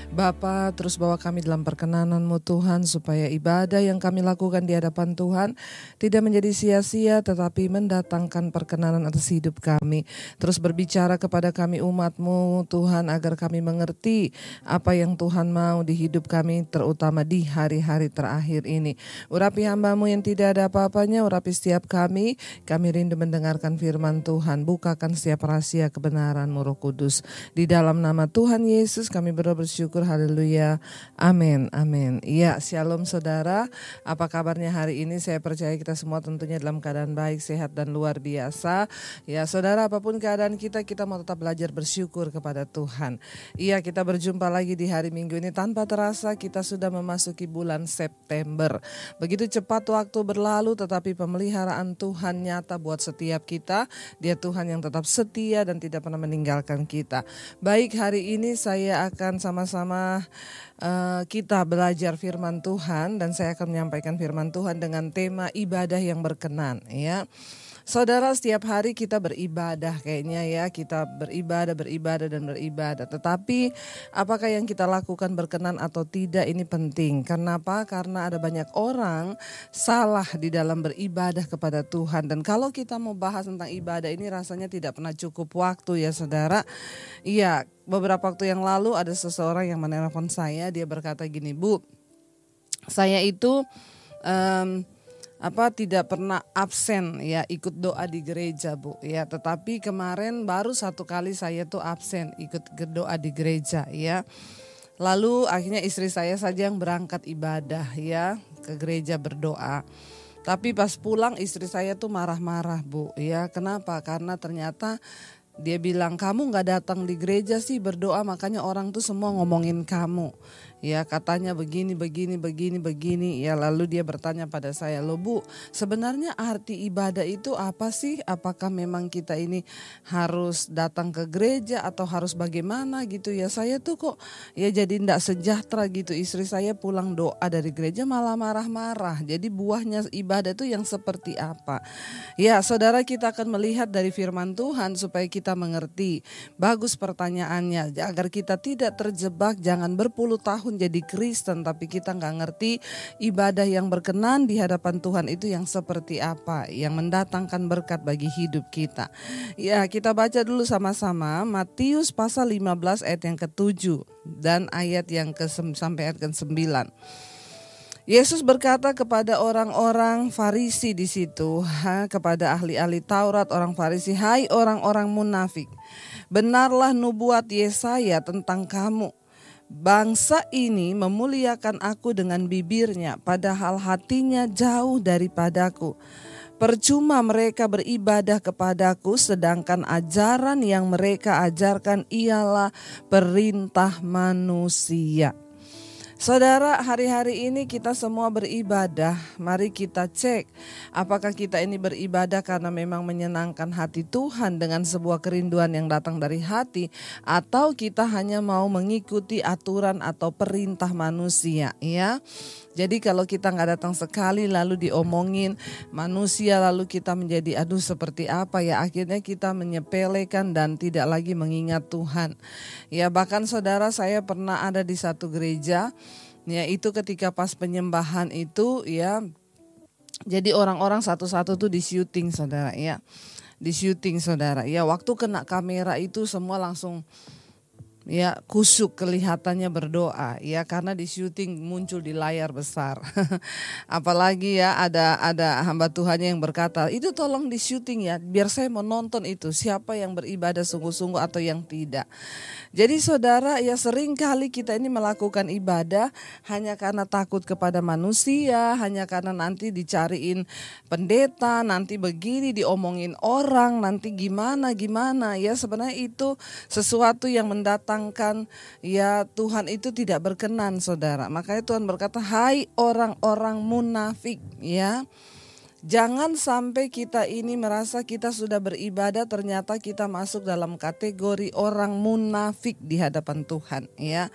Bapa, terus bawa kami dalam perkenanan-Mu Tuhan, supaya ibadah yang kami lakukan di hadapan Tuhan tidak menjadi sia-sia, tetapi mendatangkan perkenanan atas hidup kami. Terus berbicara kepada kami umat-Mu Tuhan, agar kami mengerti apa yang Tuhan mau di hidup kami, terutama di hari-hari terakhir ini. Urapi hamba-Mu yang tidak ada apa-apanya, urapi setiap kami rindu mendengarkan firman Tuhan. Bukakan setiap rahasia kebenaran-Mu Roh Kudus. Di dalam nama Tuhan Yesus kami bersyukur, haleluya, amin, amin. Ya, shalom saudara, apa kabarnya hari ini? Saya percaya kita semua tentunya dalam keadaan baik, sehat dan luar biasa. Ya saudara, apapun keadaan kita mau tetap belajar bersyukur kepada Tuhan. Iya, kita berjumpa lagi di hari Minggu ini. Tanpa terasa kita sudah memasuki bulan September. Begitu cepat waktu berlalu, tetapi pemeliharaan Tuhan nyata buat setiap kita. Dia Tuhan yang tetap setia dan tidak pernah meninggalkan kita. Baik, hari ini saya akan sama-sama kita belajar firman Tuhan, dan saya akan menyampaikan firman Tuhan dengan tema ibadah yang berkenan, ya. Saudara, setiap hari kita beribadah kayaknya ya, kita beribadah dan beribadah. Tetapi apakah yang kita lakukan berkenan atau tidak, ini penting. Kenapa? Karena ada banyak orang salah di dalam beribadah kepada Tuhan. Dan kalau kita mau bahas tentang ibadah ini rasanya tidak pernah cukup waktu ya saudara. Iya, beberapa waktu yang lalu ada seseorang yang menelpon saya, dia berkata gini, Bu, saya itu tidak pernah absen ya ikut doa di gereja, Bu, ya, tetapi kemarin baru satu kali saya tuh absen ikut doa di gereja, ya. Lalu akhirnya istri saya saja yang berangkat ibadah ya ke gereja berdoa. Tapi pas pulang istri saya tuh marah-marah, Bu, ya. Kenapa? Karena ternyata dia bilang, kamu gak datang di gereja sih berdoa, makanya orang tuh semua ngomongin kamu. Ya, katanya begini. Ya, lalu dia bertanya pada saya, loh Bu, sebenarnya arti ibadah itu apa sih? Apakah memang kita ini harus datang ke gereja atau harus bagaimana gitu ya? Saya tuh kok ya jadi tidak sejahtera gitu. Istri saya pulang doa dari gereja malah marah-marah. Jadi buahnya ibadah itu yang seperti apa? Ya, saudara, kita akan melihat dari firman Tuhan supaya kita mengerti. Bagus pertanyaannya, agar kita tidak terjebak, jangan berpuluh tahun jadi Kristen tapi kita nggak ngerti ibadah yang berkenan di hadapan Tuhan itu yang seperti apa, yang mendatangkan berkat bagi hidup kita. Ya, kita baca dulu sama-sama Matius pasal 15 ayat yang ke-7 dan ayat yang sampai ayat ke-9. Yesus berkata kepada orang-orang Farisi di situ, kepada ahli-ahli Taurat, orang Farisi, hai orang-orang munafik, benarlah nubuat Yesaya tentang kamu. Bangsa ini memuliakan aku dengan bibirnya, padahal hatinya jauh daripadaku. Percuma mereka beribadah kepadaku, sedangkan ajaran yang mereka ajarkan ialah perintah manusia. Saudara, hari-hari ini kita semua beribadah. Mari kita cek apakah kita ini beribadah karena memang menyenangkan hati Tuhan dengan sebuah kerinduan yang datang dari hati, atau kita hanya mau mengikuti aturan atau perintah manusia, ya. Jadi kalau kita nggak datang sekali lalu diomongin manusia, lalu kita menjadi aduh seperti apa ya, akhirnya kita menyepelekan dan tidak lagi mengingat Tuhan. Ya, bahkan saudara, saya pernah ada di satu gereja, ya, itu ketika pas penyembahan itu ya, jadi orang-orang satu-satu tuh di syuting saudara, ya, di syuting saudara, ya, waktu kena kamera itu semua langsung ya kusuk kelihatannya berdoa, ya, karena di syuting muncul di layar besar. Apalagi ya ada hamba Tuhannya yang berkata, itu tolong di syuting ya, biar saya mau nonton itu siapa yang beribadah sungguh-sungguh atau yang tidak. Jadi saudara, ya sering kali kita ini melakukan ibadah hanya karena takut kepada manusia, hanya karena nanti dicariin pendeta, nanti begini diomongin orang, nanti gimana. Ya, sebenarnya itu sesuatu yang mendatangkan ya Tuhan itu tidak berkenan saudara. Makanya Tuhan berkata, hai orang-orang munafik, ya. Jangan sampai kita ini merasa kita sudah beribadah, ternyata kita masuk dalam kategori orang munafik di hadapan Tuhan, ya.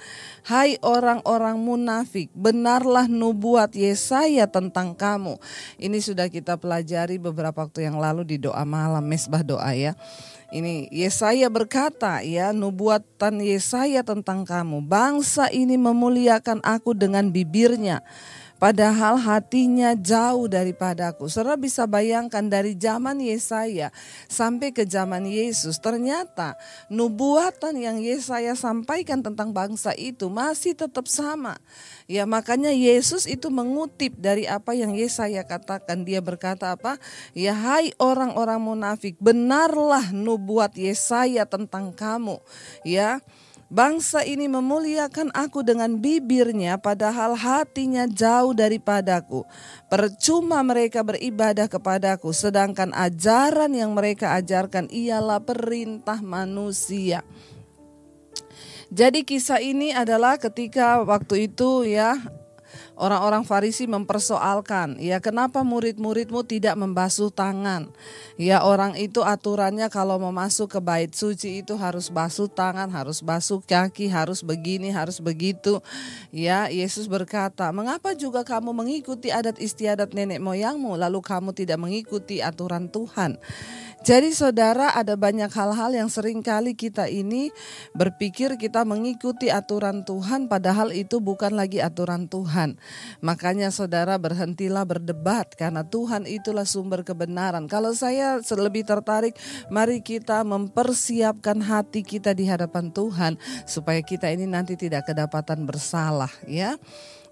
Hai orang-orang munafik, benarlah nubuat Yesaya tentang kamu. Ini sudah kita pelajari beberapa waktu yang lalu di doa malam, mesbah doa, ya. Ini Yesaya berkata, ya, nubuatan Yesaya tentang kamu. Bangsa ini memuliakan aku dengan bibirnya, padahal hatinya jauh daripadaku. Saudara bisa bayangkan dari zaman Yesaya sampai ke zaman Yesus, ternyata nubuatan yang Yesaya sampaikan tentang bangsa itu masih tetap sama. Ya, makanya Yesus itu mengutip dari apa yang Yesaya katakan. Dia berkata apa? Ya, hai orang-orang munafik, benarlah nubuat Yesaya tentang kamu. Ya, bangsa ini memuliakan aku dengan bibirnya, padahal hatinya jauh daripadaku. Percuma mereka beribadah kepadaku, sedangkan ajaran yang mereka ajarkan ialah perintah manusia. Jadi kisah ini adalah ketika waktu itu, ya, orang-orang Farisi mempersoalkan, ya, kenapa murid-muridmu tidak membasuh tangan? Ya, orang itu aturannya kalau mau masuk ke bait suci itu harus basuh tangan, harus basuh kaki, harus begini, harus begitu. Ya, Yesus berkata, mengapa juga kamu mengikuti adat istiadat nenek moyangmu, lalu kamu tidak mengikuti aturan Tuhan? Jadi saudara, ada banyak hal-hal yang seringkali kita ini berpikir kita mengikuti aturan Tuhan, padahal itu bukan lagi aturan Tuhan. Makanya saudara, berhentilah berdebat, karena Tuhan itulah sumber kebenaran. Kalau saya lebih tertarik, mari kita mempersiapkan hati kita di hadapan Tuhan supaya kita ini nanti tidak kedapatan bersalah, ya.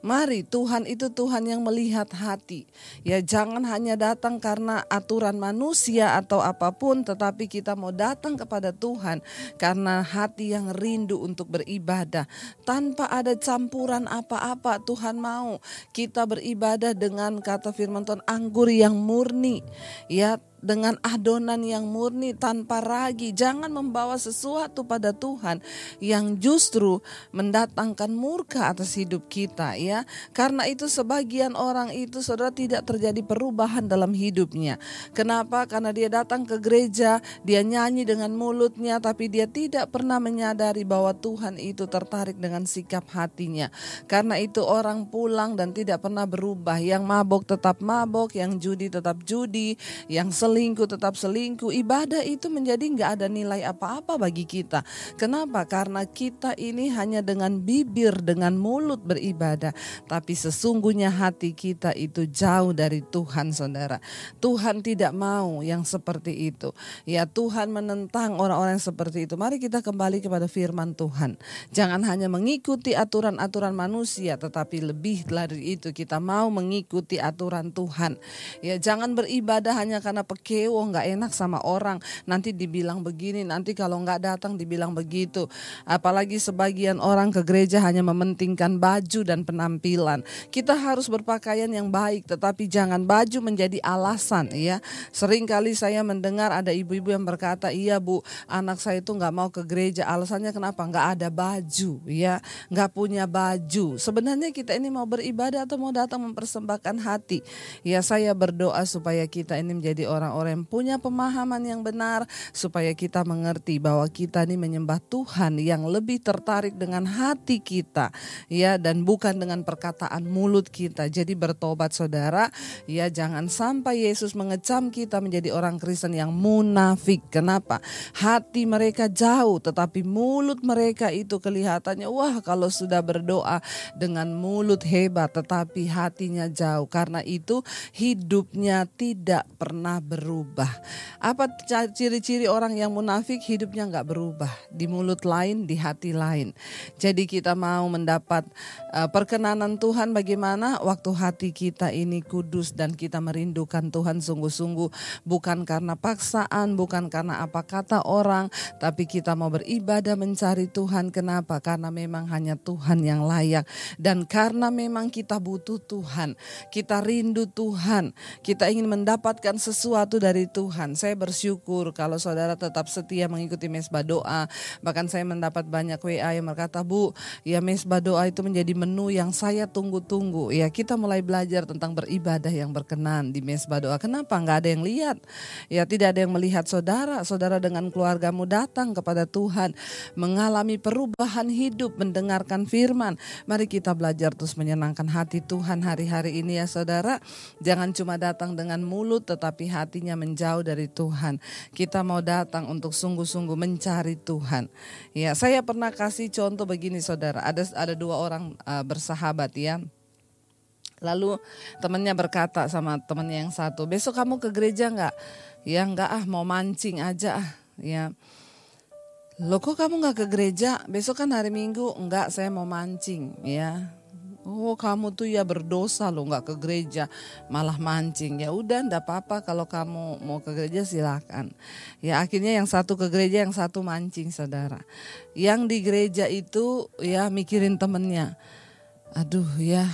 Mari, Tuhan itu Tuhan yang melihat hati. Ya, jangan hanya datang karena aturan manusia atau apapun, tetapi kita mau datang kepada Tuhan karena hati yang rindu untuk beribadah. Tanpa ada campuran apa-apa, Tuhan mau kita beribadah dengan, kata firman Tuhan, anggur yang murni. Ya, dengan adonan yang murni tanpa ragi. Jangan membawa sesuatu pada Tuhan yang justru mendatangkan murka atas hidup kita, ya. Karena itu sebagian orang itu, saudara, tidak terjadi perubahan dalam hidupnya. Kenapa? Karena dia datang ke gereja, dia nyanyi dengan mulutnya, tapi dia tidak pernah menyadari bahwa Tuhan itu tertarik dengan sikap hatinya. Karena itu orang pulang dan tidak pernah berubah. Yang mabok tetap mabok, yang judi tetap judi, yang selingkuh tetap selingkuh. Ibadah itu menjadi gak ada nilai apa-apa bagi kita. Kenapa? Karena kita ini hanya dengan bibir, dengan mulut beribadah, tapi sesungguhnya hati kita itu jauh dari Tuhan, saudara. Tuhan tidak mau yang seperti itu. Ya, Tuhan menentang orang-orang yang seperti itu. Mari kita kembali kepada firman Tuhan. Jangan hanya mengikuti aturan-aturan manusia, tetapi lebih dari itu kita mau mengikuti aturan Tuhan. Ya, jangan beribadah hanya karena pekewo, nggak enak sama orang, nanti dibilang begini, nanti kalau nggak datang dibilang begitu. Apalagi sebagian orang ke gereja hanya mementingkan baju dan penampilan. Kita harus berpakaian yang baik, tetapi jangan baju menjadi alasan, ya. Sering kali saya mendengar ada ibu-ibu yang berkata, iya Bu, anak saya itu nggak mau ke gereja, alasannya kenapa? Nggak ada baju, ya, nggak punya baju. Sebenarnya kita ini mau beribadah atau mau datang mempersembahkan hati? Ya, saya berdoa supaya kita ini menjadi orang-orang yang punya pemahaman yang benar, supaya kita mengerti bahwa kita ini menyembah Tuhan yang lebih tertarik dengan hati kita, ya, dan bukan dengan perkataan mulut kita. Jadi bertobat, saudara, ya, jangan sampai Yesus mengecam kita menjadi orang Kristen yang munafik. Kenapa? Hati mereka jauh, tetapi mulut mereka itu kelihatannya, wah, kalau sudah berdoa dengan mulut hebat, tetapi hatinya jauh. Karena itu hidupnya tidak pernah berubah. Apa ciri-ciri orang yang munafik? Hidupnya gak berubah, di mulut lain, di hati lain. Jadi kita mau mendapat perkenanan Tuhan bagaimana? Waktu hati kita ini kudus dan kita merindukan Tuhan sungguh-sungguh, bukan karena paksaan, bukan karena apa kata orang, tapi kita mau beribadah mencari Tuhan. Kenapa? Karena memang hanya Tuhan yang layak, dan karena memang kita butuh Tuhan, kita rindu Tuhan, kita ingin mendapatkan sesuatu sesuatu dari Tuhan. Saya bersyukur kalau saudara tetap setia mengikuti mesbah doa. Bahkan saya mendapat banyak WA yang berkata, Bu, ya mesbah doa itu menjadi menu yang saya tunggu-tunggu. Ya kita mulai belajar tentang beribadah yang berkenan di mesbah doa. Kenapa? Nggak ada yang lihat. Ya tidak ada yang melihat saudara. Saudara dengan keluargamu datang kepada Tuhan, mengalami perubahan hidup, mendengarkan firman. Mari kita belajar terus menyenangkan hati Tuhan hari-hari ini ya saudara. Jangan cuma datang dengan mulut tetapi hatinya menjauh dari Tuhan. Kita mau datang untuk sungguh-sungguh mencari Tuhan. Ya, saya pernah kasih contoh begini saudara. Ada dua orang bersahabat ya. Lalu temannya berkata sama temannya yang satu, besok kamu ke gereja enggak? Ya enggak mau mancing aja ya. Loh kok kamu enggak ke gereja? Besok kan hari Minggu. Enggak, saya mau mancing ya. Oh kamu tuh ya berdosa loh nggak ke gereja malah mancing. Ya udah ndak apa-apa kalau kamu mau ke gereja silakan. Ya akhirnya yang satu ke gereja, yang satu mancing saudara. Yang di gereja itu ya mikirin temennya. Aduh ya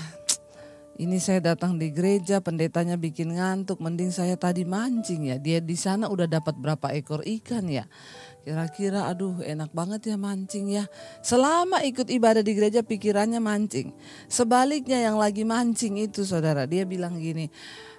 ini saya datang di gereja pendetanya bikin ngantuk, mending saya tadi mancing ya. Dia di sana udah dapat berapa ekor ikan ya. Kira-kira aduh enak banget ya mancing ya. Selama ikut ibadah di gereja pikirannya mancing. Sebaliknya yang lagi mancing itu saudara, dia bilang gini,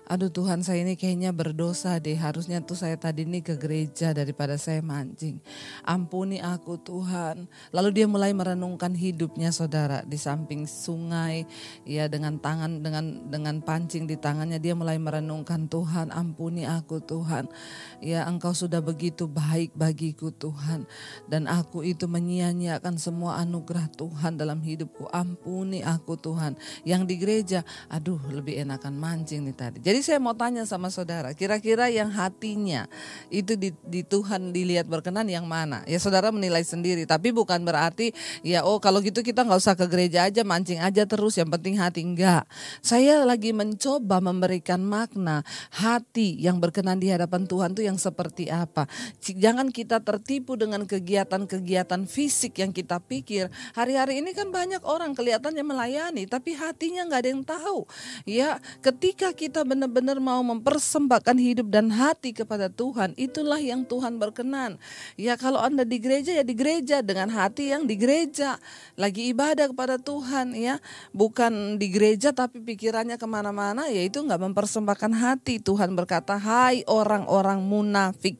aduh Tuhan saya ini kayaknya berdosa deh. Harusnya tuh saya tadi ini ke gereja daripada saya mancing. Ampuni aku Tuhan. Lalu dia mulai merenungkan hidupnya saudara. Di samping sungai ya dengan tangan dengan pancing di tangannya dia mulai merenungkan, Tuhan ampuni aku Tuhan. Ya engkau sudah begitu baik bagiku Tuhan. Dan aku itu menyia-nyiakan semua anugerah Tuhan dalam hidupku. Ampuni aku Tuhan. Yang di gereja aduh lebih enakan mancing nih tadi. Jadi saya mau tanya sama saudara, kira-kira yang hatinya itu di Tuhan dilihat berkenan yang mana? Ya saudara menilai sendiri, tapi bukan berarti ya kalau gitu kita gak usah ke gereja aja, mancing aja terus, yang penting hati. Enggak. Saya lagi mencoba memberikan makna hati yang berkenan di hadapan Tuhan tuh yang seperti apa. Jangan kita tertipu dengan kegiatan-kegiatan fisik yang kita pikir. Hari-hari ini kan banyak orang kelihatannya melayani, tapi hatinya gak ada yang tahu. Ya ketika kita benar-benar mau mempersembahkan hidup dan hati kepada Tuhan, itulah yang Tuhan berkenan. Ya kalau Anda di gereja ya di gereja dengan hati yang di gereja, lagi ibadah kepada Tuhan ya, bukan di gereja tapi pikirannya kemana-mana, ya itu nggak mempersembahkan hati. Tuhan berkata, hai orang-orang munafik.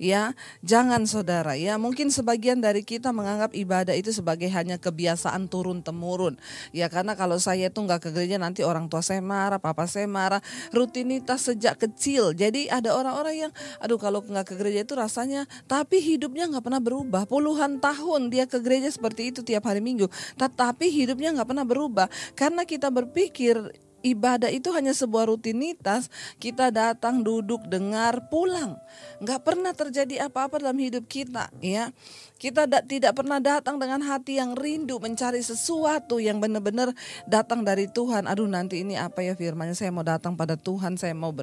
Ya jangan saudara ya, mungkin sebagian dari kita menganggap ibadah itu sebagai hanya kebiasaan turun temurun. Ya karena kalau saya itu nggak ke gereja nanti orang tua saya marah, papa saya marah. Rutinitas sejak kecil. Jadi ada orang-orang yang aduh kalau nggak ke gereja itu rasanya, tapi hidupnya nggak pernah berubah. Puluhan tahun dia ke gereja seperti itu tiap hari Minggu, tetapi hidupnya nggak pernah berubah. Karena kita berpikir ibadah itu hanya sebuah rutinitas, kita datang, duduk, dengar, pulang. Nggak pernah terjadi apa-apa dalam hidup kita ya. Kita tidak pernah datang dengan hati yang rindu mencari sesuatu yang benar-benar datang dari Tuhan. Aduh nanti ini apa ya firman-Nya, saya mau datang pada Tuhan, saya mau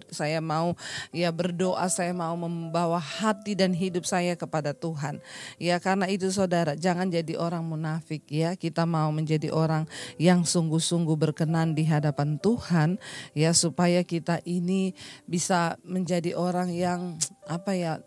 ya berdoa, saya mau membawa hati dan hidup saya kepada Tuhan. Ya karena itu saudara, jangan jadi orang munafik ya. Kita mau menjadi orang yang sungguh-sungguh berkenan di hadapan Tuhan ya, supaya kita ini bisa menjadi orang yang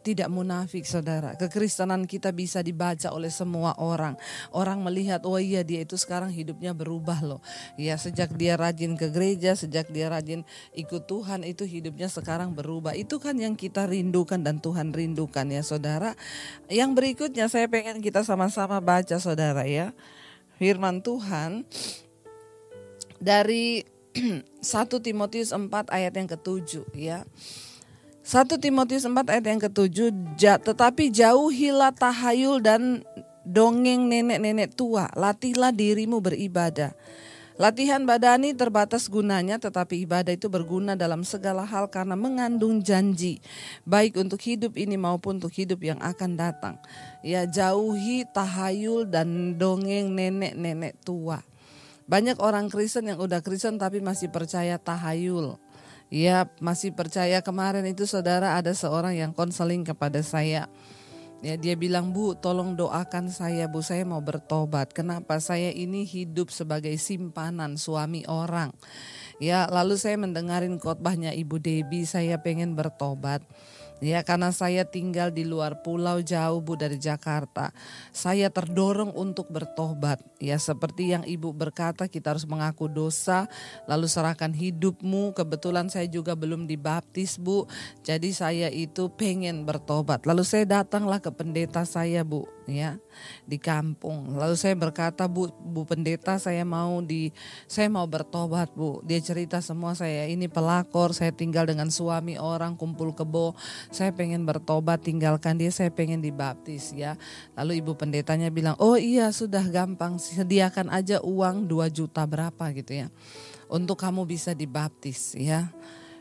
tidak munafik saudara. Kekristenan kita bisa dibaca oleh semua orang. Orang melihat, oh iya dia itu sekarang hidupnya berubah loh. Ya sejak dia rajin ke gereja, sejak dia rajin ikut Tuhan, itu hidupnya sekarang berubah. Itu kan yang kita rindukan dan Tuhan rindukan ya saudara. Yang berikutnya saya pengen kita sama-sama baca saudara ya. Firman Tuhan dari 1 Timotius 4 ayat yang ke-7 ya. 1 Timotius 4 ayat yang ke-7, tetapi jauhilah tahayul dan dongeng nenek-nenek tua, latihlah dirimu beribadah. Latihan badani terbatas gunanya, tetapi ibadah itu berguna dalam segala hal karena mengandung janji, baik untuk hidup ini maupun untuk hidup yang akan datang. Ya jauhi tahayul dan dongeng nenek-nenek tua. Banyak orang Kristen yang udah Kristen tapi masih percaya tahayul. Ya masih percaya. Kemarin itu saudara ada seorang yang konseling kepada saya. Ya, dia bilang, Bu, tolong doakan saya, Bu, saya mau bertobat. Kenapa? Saya ini hidup sebagai simpanan suami orang. Ya, lalu saya mendengarin khotbahnya Ibu Debbie, saya pengen bertobat. Ya, karena saya tinggal di luar pulau jauh, Bu, dari Jakarta. Saya terdorong untuk bertobat. Ya, seperti yang Ibu berkata, kita harus mengaku dosa, lalu serahkan hidupmu. Kebetulan saya juga belum dibaptis, Bu. Jadi saya itu pengen bertobat. Lalu saya datanglah ke pendeta saya, Bu, ya, di kampung. Lalu saya berkata, Bu pendeta, saya mau bertobat, Bu. Dia cerita semua, saya ini pelakor, saya tinggal dengan suami orang, kumpul kebo. Saya pengen bertobat, tinggalkan dia, saya pengen dibaptis, ya. Lalu ibu pendetanya bilang, oh iya, sudah gampang, sediakan aja uang 2 juta berapa gitu ya, untuk kamu bisa dibaptis, ya.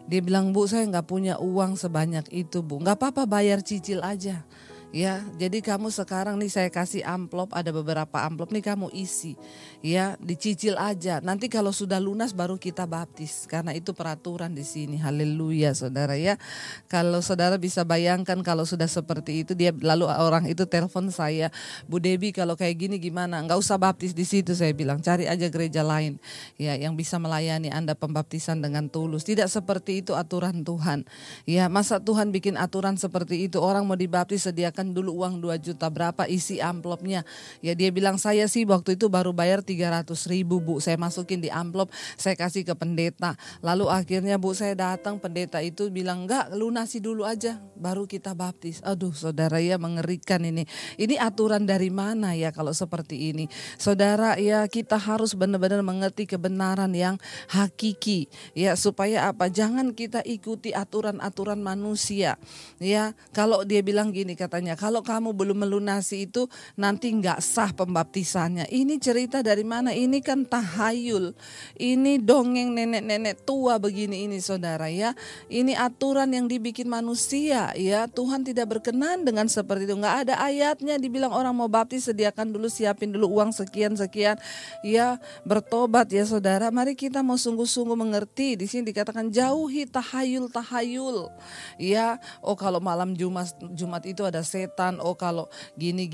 Dia bilang, Bu, saya gak punya uang sebanyak itu, Bu. Gak apa-apa, bayar cicil aja. Ya, jadi kamu sekarang nih saya kasih amplop, ada beberapa amplop nih kamu isi. Ya, dicicil aja. Nanti kalau sudah lunas baru kita baptis. Karena itu peraturan di sini. Haleluya, Saudara, ya. Kalau Saudara bisa bayangkan kalau sudah seperti itu, dia lalu orang itu telepon saya, Bu Debbie, kalau kayak gini gimana? Enggak usah baptis di situ, saya bilang. Cari aja gereja lain, ya, yang bisa melayani Anda pembaptisan dengan tulus. Tidak seperti itu aturan Tuhan. Ya, masa Tuhan bikin aturan seperti itu? Orang mau dibaptis, sediakan dulu uang 2 juta berapa, isi amplopnya. Ya, dia bilang, saya sih waktu itu baru bayar 300.000, Bu. Saya masukin di amplop, saya kasih ke pendeta. Lalu akhirnya, Bu, saya datang, pendeta itu bilang, enggak, lunasi dulu aja baru kita baptis. Aduh, Saudara, ya, mengerikan ini. Ini aturan dari mana ya kalau seperti ini? Saudara, ya, kita harus benar-benar mengerti kebenaran yang hakiki, ya, supaya apa? Jangan kita ikuti aturan-aturan manusia. Ya, kalau dia bilang gini katanya, kalau kamu belum melunasi itu nanti nggak sah pembaptisannya. Ini cerita dari mana? Ini kan tahayul. Ini dongeng nenek-nenek tua begini ini, Saudara, ya. Ini aturan yang dibikin manusia, ya. Tuhan tidak berkenan dengan seperti itu. Nggak ada ayatnya dibilang orang mau baptis sediakan dulu, siapin dulu uang sekian-sekian. Ya, bertobat ya, Saudara. Mari kita mau sungguh-sungguh mengerti. Di sini dikatakan jauhi tahayul. Ya, oh kalau malam Jumat itu ada setan, oh kalau gini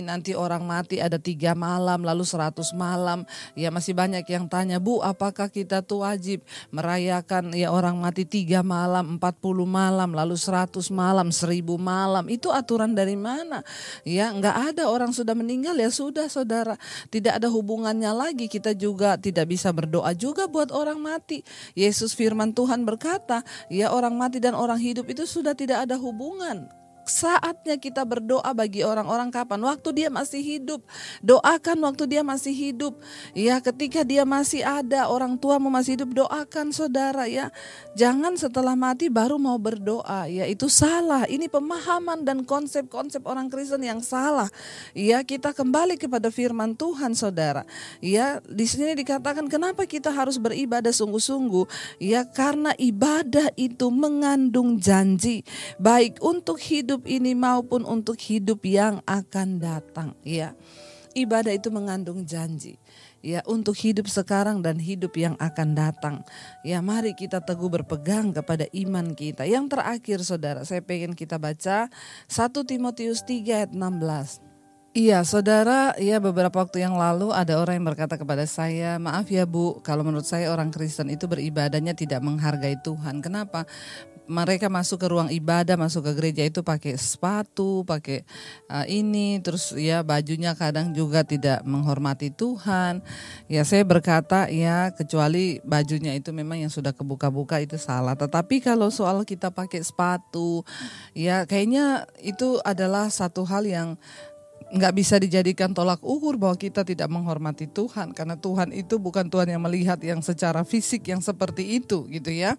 nanti orang mati ada 3 malam lalu 100 malam. Ya, masih banyak yang tanya, Bu, apakah kita tuh wajib merayakan ya orang mati 3 malam, 40 malam, lalu 100 malam, 1000 malam? Itu aturan dari mana? Ya, nggak ada, orang sudah meninggal ya sudah, Saudara. Tidak ada hubungannya lagi. Kita juga tidak bisa berdoa juga buat orang mati. Yesus firman Tuhan berkata, ya, orang mati dan orang hidup itu sudah tidak ada hubungan. Saatnya kita berdoa bagi orang-orang kapan? Waktu dia masih hidup. Doakan waktu dia masih hidup. Ya, ketika dia masih ada, orang tuamu masih hidup, doakan, Saudara, ya. Jangan setelah mati baru mau berdoa. Ya, itu salah. Ini pemahaman dan konsep-konsep orang Kristen yang salah. Ya, kita kembali kepada firman Tuhan, Saudara. Ya, di sini dikatakan kenapa kita harus beribadah sungguh-sungguh? Ya, karena ibadah itu mengandung janji, baik untuk hidup ini maupun untuk hidup yang akan datang, ya. Ibadah itu mengandung janji, ya, untuk hidup sekarang dan hidup yang akan datang. Ya, mari kita teguh berpegang kepada iman kita. Yang terakhir, Saudara, saya pengen kita baca 1 Timotius 3 ayat 16. Iya, Saudara, ya, beberapa waktu yang lalu ada orang yang berkata kepada saya, maaf ya, Bu, kalau menurut saya orang Kristen itu beribadahnya tidak menghargai Tuhan. Kenapa? Mereka masuk ke ruang ibadah, masuk ke gereja itu pakai sepatu, pakai ini, terus ya bajunya kadang juga tidak menghormati Tuhan. Ya, saya berkata, ya, kecuali bajunya itu memang yang sudah kebuka-buka itu salah. Tetapi kalau soal kita pakai sepatu, ya kayaknya itu adalah satu hal yang nggak bisa dijadikan tolak ukur bahwa kita tidak menghormati Tuhan, karena Tuhan itu bukan Tuhan yang melihat yang secara fisik yang seperti itu, gitu ya.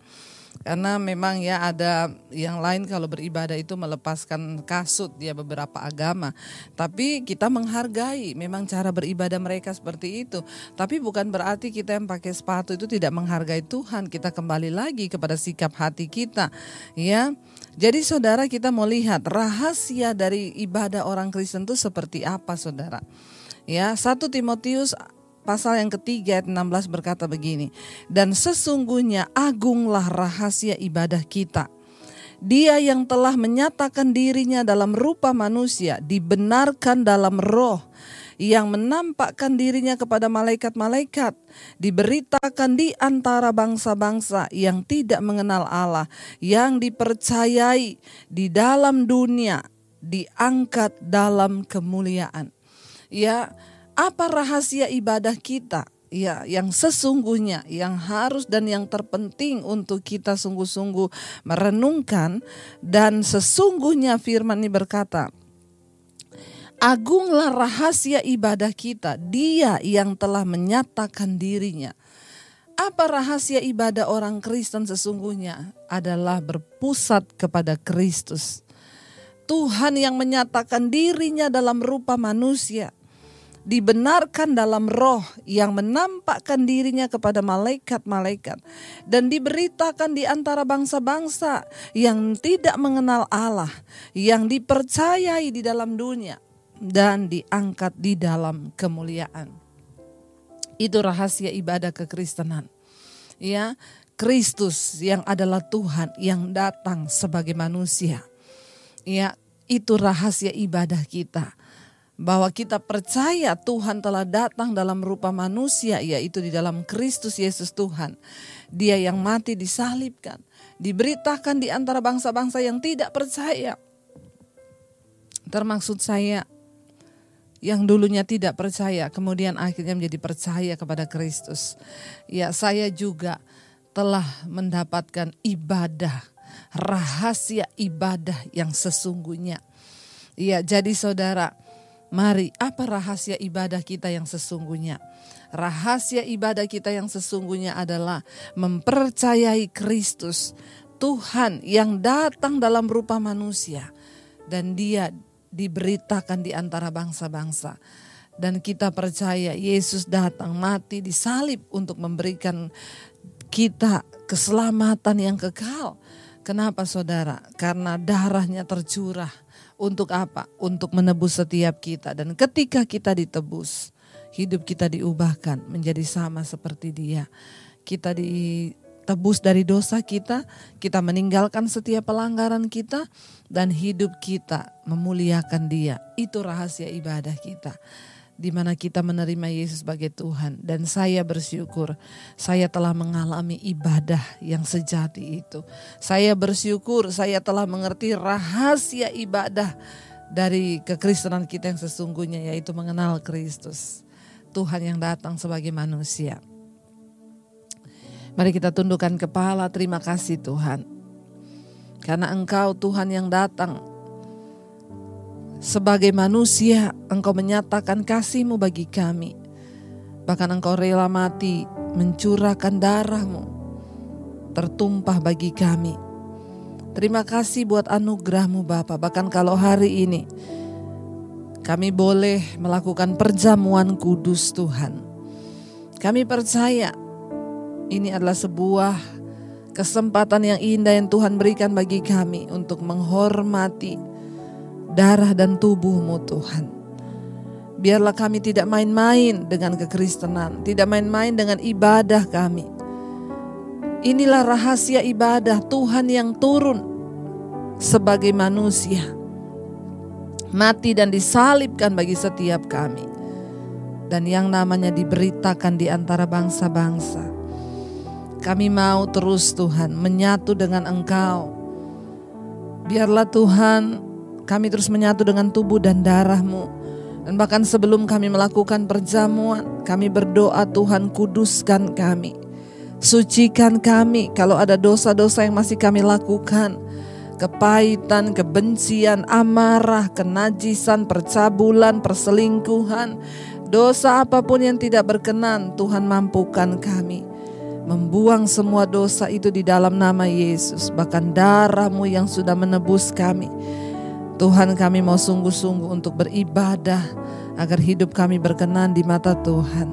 Karena memang ya ada yang lain kalau beribadah itu melepaskan kasut, ya, beberapa agama. Tapi kita menghargai memang cara beribadah mereka seperti itu. Tapi bukan berarti kita yang pakai sepatu itu tidak menghargai Tuhan. Kita kembali lagi kepada sikap hati kita, ya. Jadi, Saudara, kita mau lihat rahasia dari ibadah orang Kristen itu seperti apa, Saudara. Ya, 1 Timotius pasal yang ketiga ayat 16 berkata begini, dan sesungguhnya agunglah rahasia ibadah kita. Dia yang telah menyatakan dirinya dalam rupa manusia, dibenarkan dalam roh, yang menampakkan dirinya kepada malaikat-malaikat, diberitakan di antara bangsa-bangsa yang tidak mengenal Allah, yang dipercayai di dalam dunia, diangkat dalam kemuliaan. Ya, apa rahasia ibadah kita? Ya, yang sesungguhnya, yang harus dan yang terpenting untuk kita sungguh-sungguh merenungkan. Dan sesungguhnya firman ini berkata, agunglah rahasia ibadah kita, Dia yang telah menyatakan dirinya. Apa rahasia ibadah orang Kristen sesungguhnya? Adalah berpusat kepada Kristus. Tuhan yang menyatakan dirinya dalam rupa manusia, dibenarkan dalam roh, yang menampakkan dirinya kepada malaikat-malaikat, dan diberitakan di antara bangsa-bangsa yang tidak mengenal Allah, yang dipercayai di dalam dunia, dan diangkat di dalam kemuliaan. Itu rahasia ibadah kekristenan. Ya, Kristus yang adalah Tuhan yang datang sebagai manusia. Ya, itu rahasia ibadah kita. Bahwa kita percaya Tuhan telah datang dalam rupa manusia, yaitu di dalam Kristus Yesus Tuhan. Dia yang mati disalibkan, diberitakan di antara bangsa-bangsa yang tidak percaya. Termaksud saya yang dulunya tidak percaya, kemudian akhirnya menjadi percaya kepada Kristus. Ya, saya juga telah mendapatkan ibadah, rahasia ibadah yang sesungguhnya. Ya, jadi saudara, mari, apa rahasia ibadah kita yang sesungguhnya? Rahasia ibadah kita yang sesungguhnya adalah mempercayai Kristus, Tuhan yang datang dalam rupa manusia, dan Dia diberitakan di antara bangsa-bangsa. Dan kita percaya Yesus datang, mati, disalib untuk memberikan kita keselamatan yang kekal. Kenapa saudara? Karena darahnya tercurah. Untuk apa? Untuk menebus setiap kita. Dan ketika kita ditebus, hidup kita diubahkan menjadi sama seperti Dia. Kita ditebus dari dosa kita meninggalkan setiap pelanggaran kita, dan hidup kita memuliakan Dia. Itu rahasia ibadah kita, di mana kita menerima Yesus sebagai Tuhan. Dan saya bersyukur saya telah mengalami ibadah yang sejati itu. Saya bersyukur saya telah mengerti rahasia ibadah dari kekristenan kita yang sesungguhnya, yaitu mengenal Kristus, Tuhan yang datang sebagai manusia. Mari kita tundukkan kepala. Terima kasih Tuhan, karena Engkau Tuhan yang datang sebagai manusia. Engkau menyatakan kasih-Mu bagi kami. Bahkan Engkau rela mati, mencurahkan darah-Mu tertumpah bagi kami. Terima kasih buat anugerah-Mu Bapa. Bahkan kalau hari ini kami boleh melakukan perjamuan kudus Tuhan, kami percaya ini adalah sebuah kesempatan yang indah yang Tuhan berikan bagi kami untuk menghormati darah dan tubuh-Mu Tuhan. Biarlah kami tidak main-main dengan kekristenan, tidak main-main dengan ibadah kami. Inilah rahasia ibadah Tuhan yang turun sebagai manusia, mati dan disalibkan bagi setiap kami, dan yang namanya diberitakan di antara bangsa-bangsa. Kami mau terus Tuhan menyatu dengan Engkau. Biarlah Tuhan kami terus menyatu dengan tubuh dan darah-Mu. Dan bahkan sebelum kami melakukan perjamuan, kami berdoa Tuhan, kuduskan kami, sucikan kami. Kalau ada dosa-dosa yang masih kami lakukan, kepahitan, kebencian, amarah, kenajisan, percabulan, perselingkuhan, dosa apapun yang tidak berkenan, Tuhan mampukan kami membuang semua dosa itu di dalam nama Yesus. Bahkan darah-Mu yang sudah menebus kami. Tuhan, kami mau sungguh-sungguh untuk beribadah agar hidup kami berkenan di mata Tuhan.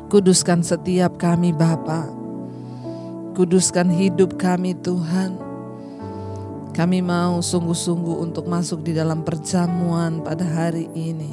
Kuduskan setiap kami Bapa. Kuduskan hidup kami Tuhan. Kami mau sungguh-sungguh untuk masuk di dalam perjamuan pada hari ini.